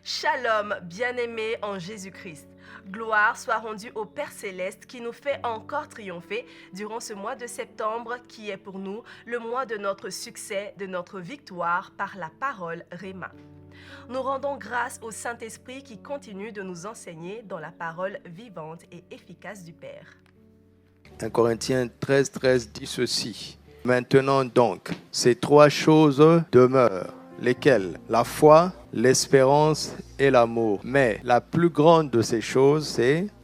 Shalom, bien-aimés en Jésus-Christ. Gloire soit rendue au Père Céleste qui nous fait encore triompher durant ce mois de septembre qui est pour nous le mois de notre succès, de notre victoire par la parole Réma. Nous rendons grâce au Saint-Esprit qui continue de nous enseigner dans la parole vivante et efficace du Père. 1 Corinthiens 13 dit ceci. Maintenant donc, ces trois choses demeurent, lesquelles? La foi, l'espérance et l'amour. Mais la plus grande de ces choses,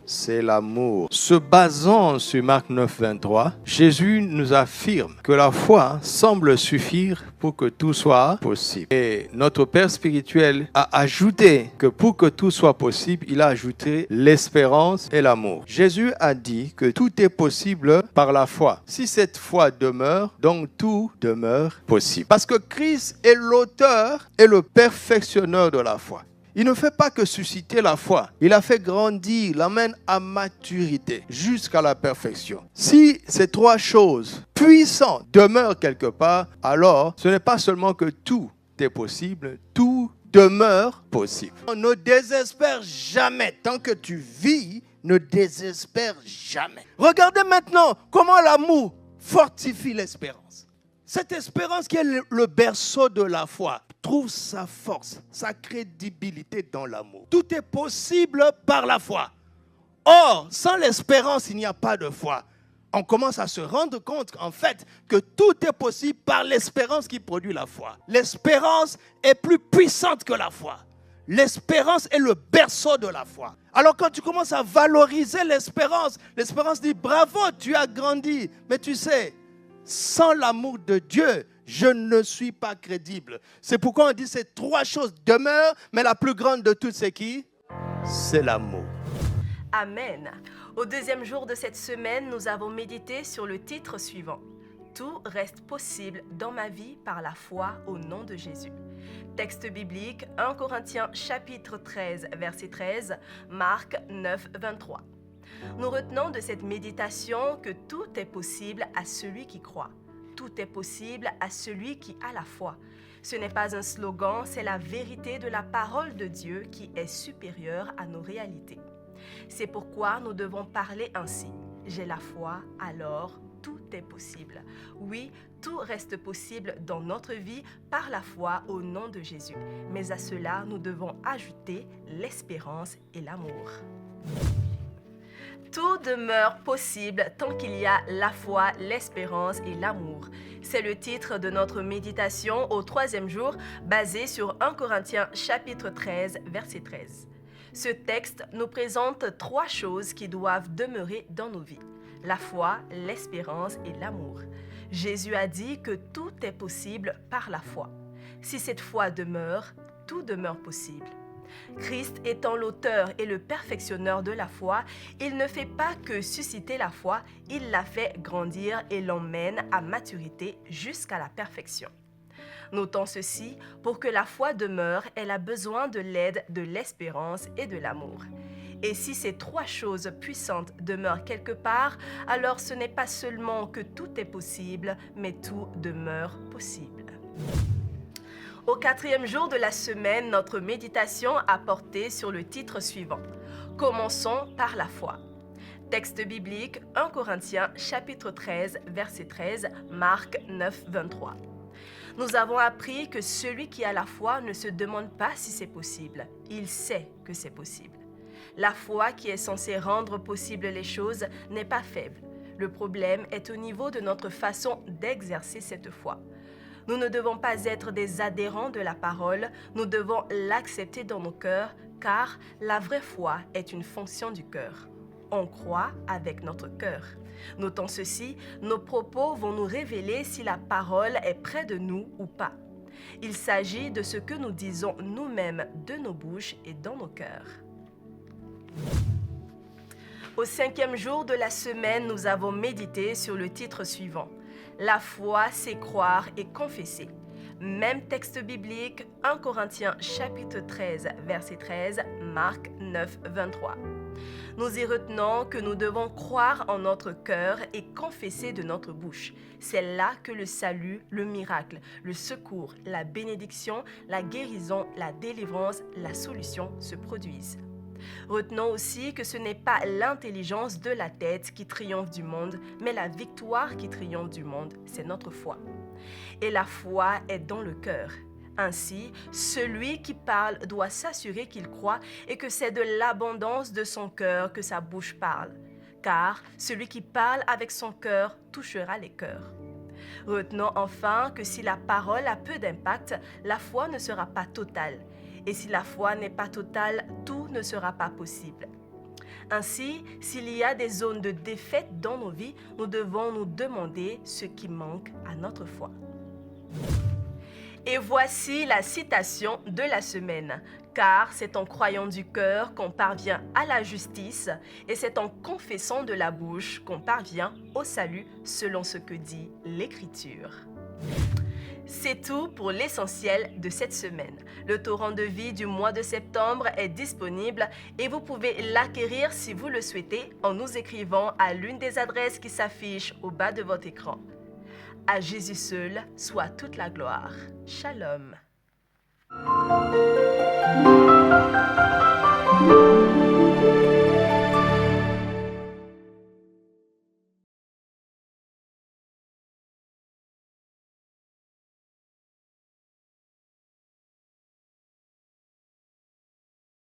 c'est l'amour. Se basant sur Marc 9, 23, Jésus nous affirme que la foi semble suffire pour que tout soit possible. Et notre Père spirituel a ajouté que pour que tout soit possible, il a ajouté l'espérance et l'amour. Jésus a dit que tout est possible par la foi. Si cette foi demeure, donc tout demeure possible. Parce que Christ est l'auteur et le perfectionneur de la foi. Il ne fait pas que susciter la foi. Il la fait grandir, l'amène à maturité, jusqu'à la perfection. Si ces trois choses puissantes demeurent quelque part, alors ce n'est pas seulement que tout est possible, tout demeure possible. Ne désespère jamais. Tant que tu vis, ne désespère jamais. Regardez maintenant comment l'amour fortifie l'espérance. Cette espérance qui est le berceau de la foi trouve sa force, sa crédibilité dans l'amour. Tout est possible par la foi. Or, sans l'espérance, il n'y a pas de foi. On commence à se rendre compte, en fait, que tout est possible par l'espérance qui produit la foi. L'espérance est plus puissante que la foi. L'espérance est le berceau de la foi. Alors quand tu commences à valoriser l'espérance dit bravo, tu as grandi. Mais tu sais, sans l'amour de Dieu, je ne suis pas crédible. C'est pourquoi on dit ces trois choses demeurent, mais la plus grande de toutes, c'est qui? C'est l'amour. Amen. Au deuxième jour de cette semaine, nous avons médité sur le titre suivant. Tout reste possible dans ma vie par la foi au nom de Jésus. Texte biblique 1 Corinthiens chapitre 13, verset 13, Marc 9, 23. Nous retenons de cette méditation que tout est possible à celui qui croit. Tout est possible à celui qui a la foi. Ce n'est pas un slogan, c'est la vérité de la parole de Dieu qui est supérieure à nos réalités. C'est pourquoi nous devons parler ainsi. J'ai la foi, alors tout est possible. Oui, tout reste possible dans notre vie par la foi au nom de Jésus. Mais à cela, nous devons ajouter l'espérance et l'amour. Tout demeure possible tant qu'il y a la foi, l'espérance et l'amour. C'est le titre de notre méditation au troisième jour, basé sur 1 Corinthiens chapitre 13, verset 13. Ce texte nous présente trois choses qui doivent demeurer dans nos vies. La foi, l'espérance et l'amour. Jésus a dit que tout est possible par la foi. Si cette foi demeure, tout demeure possible. Christ étant l'auteur et le perfectionneur de la foi, il ne fait pas que susciter la foi, il la fait grandir et l'emmène à maturité jusqu'à la perfection. Notons ceci, pour que la foi demeure, elle a besoin de l'aide de l'espérance et de l'amour. Et si ces trois choses puissantes demeurent quelque part, alors ce n'est pas seulement que tout est possible, mais tout demeure possible. Au quatrième jour de la semaine, notre méditation a porté sur le titre suivant. Commençons par la foi. Texte biblique 1 Corinthiens chapitre 13, verset 13, Marc 9, 23. Nous avons appris que celui qui a la foi ne se demande pas si c'est possible. Il sait que c'est possible. La foi qui est censée rendre possible les choses n'est pas faible. Le problème est au niveau de notre façon d'exercer cette foi. Nous ne devons pas être des adhérents de la parole, nous devons l'accepter dans nos cœurs, car la vraie foi est une fonction du cœur. On croit avec notre cœur. Notons ceci, nos propos vont nous révéler si la parole est près de nous ou pas. Il s'agit de ce que nous disons nous-mêmes de nos bouches et dans nos cœurs. Au cinquième jour de la semaine, nous avons médité sur le titre suivant. La foi, c'est croire et confesser. Même texte biblique, 1 Corinthiens chapitre 13, verset 13, Marc 9, 23. Nous y retenons que nous devons croire en notre cœur et confesser de notre bouche. C'est là que le salut, le miracle, le secours, la bénédiction, la guérison, la délivrance, la solution se produisent. Retenons aussi que ce n'est pas l'intelligence de la tête qui triomphe du monde, mais la victoire qui triomphe du monde, c'est notre foi. Et la foi est dans le cœur. Ainsi, celui qui parle doit s'assurer qu'il croit et que c'est de l'abondance de son cœur que sa bouche parle. Car celui qui parle avec son cœur touchera les cœurs. Retenons enfin que si la parole a peu d'impact, la foi ne sera pas totale. Et si la foi n'est pas totale, tout ne sera pas possible. Ainsi, s'il y a des zones de défaite dans nos vies, nous devons nous demander ce qui manque à notre foi. Et voici la citation de la semaine. Car c'est en croyant du cœur qu'on parvient à la justice et c'est en confessant de la bouche qu'on parvient au salut selon ce que dit l'Écriture. C'est tout pour l'essentiel de cette semaine. Le torrent de vie du mois de septembre est disponible et vous pouvez l'acquérir si vous le souhaitez en nous écrivant à l'une des adresses qui s'affichent au bas de votre écran. À Jésus seul soit toute la gloire. Shalom.